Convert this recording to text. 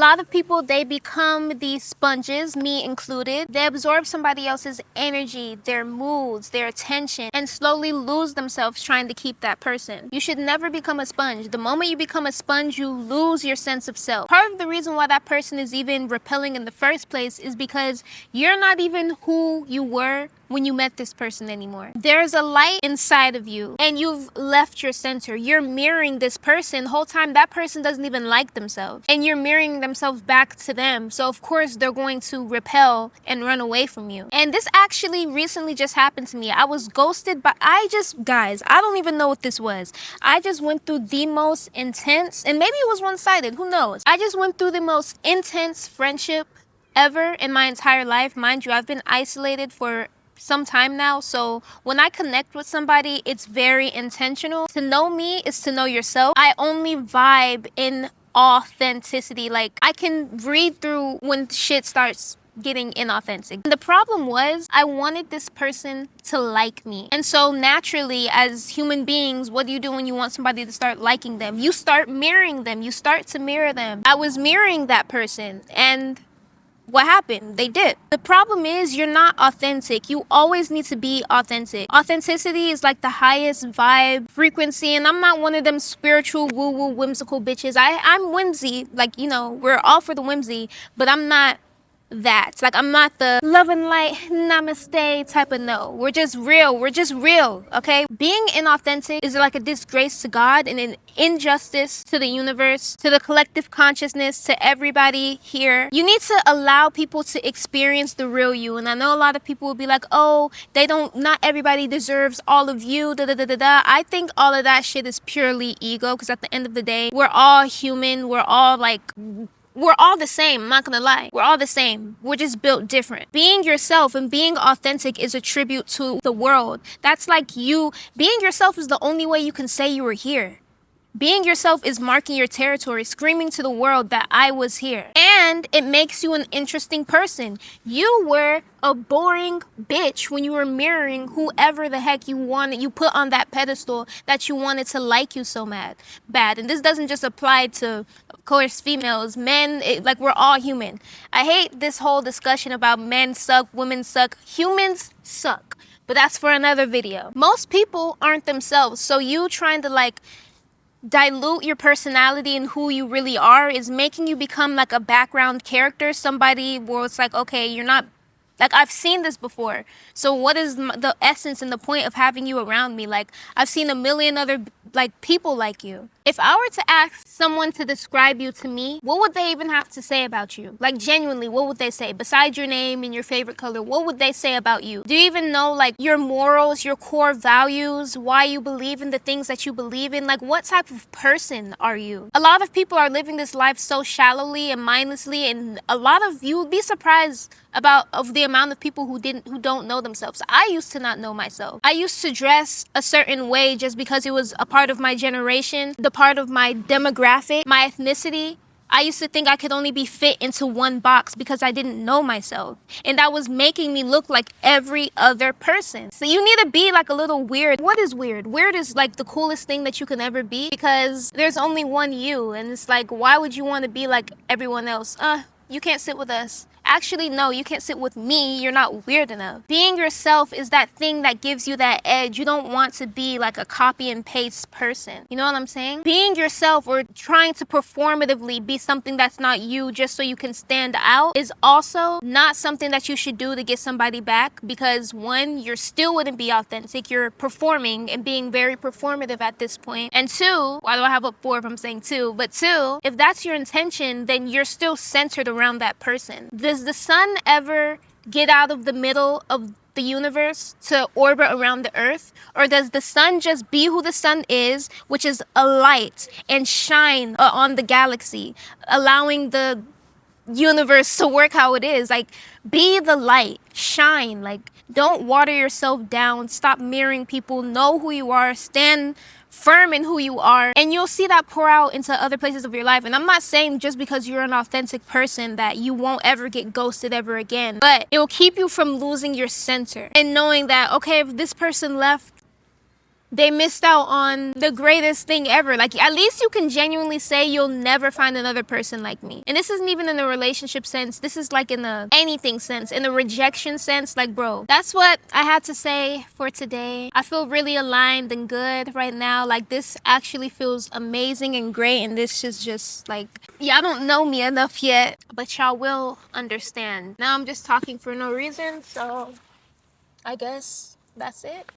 lot of people, they become these sponges, me included. They absorb somebody else's energy, their moods, their attention, and slowly lose themselves trying to keep that person. You should never become a sponge. The moment you become a sponge, you lose your sense of self. Part of the reason why that person is even repelling in the first place is because you're not even who you were when you met this person anymore. There's a light inside of you and you've left your center. You're mirroring this person the whole time. That person doesn't even like themselves and you're mirroring themselves back to them. So of course they're going to repel and run away from you. And this actually recently just happened to me. I was ghosted, but guys, I don't even know what this was. I just went through the most intense, and maybe it was one-sided, who knows? I just went through the most intense friendship ever in my entire life. Mind you, I've been isolated for some time now, so when I connect with somebody, it's very intentional. To know me is to know yourself. I only vibe in authenticity. Like, I can read through when shit starts getting inauthentic. The problem was, I wanted this person to like me. And so naturally, as human beings, what do you do when you want somebody to start liking them? You start mirroring them. You start to mirror them. I was mirroring that person, and what happened? They did. The problem is, you're not authentic. You always need to be authentic. Authenticity is like the highest vibe frequency, and I'm not one of them spiritual woo-woo whimsical bitches. I'm whimsy, like, you know, we're all for the whimsy, but I'm not that. Like, I'm not the love and light namaste type of no. We're just real, okay? Being inauthentic is like a disgrace to God and an injustice to the universe, to the collective consciousness, to everybody here. You need to allow people to experience the real you. And I know a lot of people will be like, oh, not everybody deserves all of you, da-da-da-da-da. I think all of that shit is purely ego, because at the end of the day, we're all human. We're all the same. I'm not gonna lie. We're all the same. We're just built different. Being yourself and being authentic is a tribute to the world. That's like you. Being yourself is the only way you can say you were here. Being yourself is marking your territory, screaming to the world that I was here. And it makes you an interesting person. You were a boring bitch when you were mirroring whoever the heck you put on that pedestal that you wanted to like you so bad. And this doesn't just apply to, of course, females. Men, like, we're all human. I hate this whole discussion about men suck, women suck. Humans suck. But that's for another video. Most people aren't themselves. So you trying to, like, dilute your personality and who you really are is making you become like a background character, somebody where it's like, okay, you're not, like, I've seen this before, so what is the essence and the point of having you around me? Like, I've seen a million other, like, people like you. If I were to ask someone to describe you to me, what would they even have to say about you? Like, genuinely, what would they say? Besides your name and your favorite color, what would they say about you? Do you even know, like, your morals, your core values, why you believe in the things that you believe in? Like, what type of person are you? A lot of people are living this life so shallowly and mindlessly, and a lot of you would be surprised of the amount of people who don't know themselves. I used to not know myself. I used to dress a certain way just because it was a part of my generation, the part of my demographic, my ethnicity. I used to think I could only be fit into one box because I didn't know myself. And that was making me look like every other person. So you need to be like a little weird. What is weird? Weird is like the coolest thing that you can ever be, because there's only one you. And it's like, why would you want to be like everyone else? You can't sit with us. Actually, no, you can't sit with me. You're not weird enough. Being yourself is that thing that gives you that edge. You don't want to be like a copy and paste person. You know what I'm saying? Being yourself or trying to performatively be something that's not you just so you can stand out is also not something that you should do to get somebody back, because one, you still wouldn't be authentic. You're performing and being very performative at this point. And two, why do I have a 4 if I'm saying 2? But 2, if that's your intention, then you're still centered around that person. Does the sun ever get out of the middle of the universe to orbit around the earth? Or does the sun just be who the sun is, which is a light, and shine on the galaxy, allowing the universe to work how it is? Like, be the light, shine. Like, don't water yourself down. Stop mirroring people. Know who you are. Stand firm in who you are, and you'll see that pour out into other places of your life. And I'm not saying just because you're an authentic person that you won't ever get ghosted ever again, but it will keep you from losing your center and knowing that, okay, if this person left, they missed out on the greatest thing ever. Like, at least you can genuinely say you'll never find another person like me. And this isn't even in the relationship sense. This is like in the anything sense, in the rejection sense. Like, bro, that's what I had to say for today. I feel really aligned and good right now. Like, this actually feels amazing and great. And this is just like, y'all don't know me enough yet, but y'all will understand. Now I'm just talking for no reason. So I guess that's it.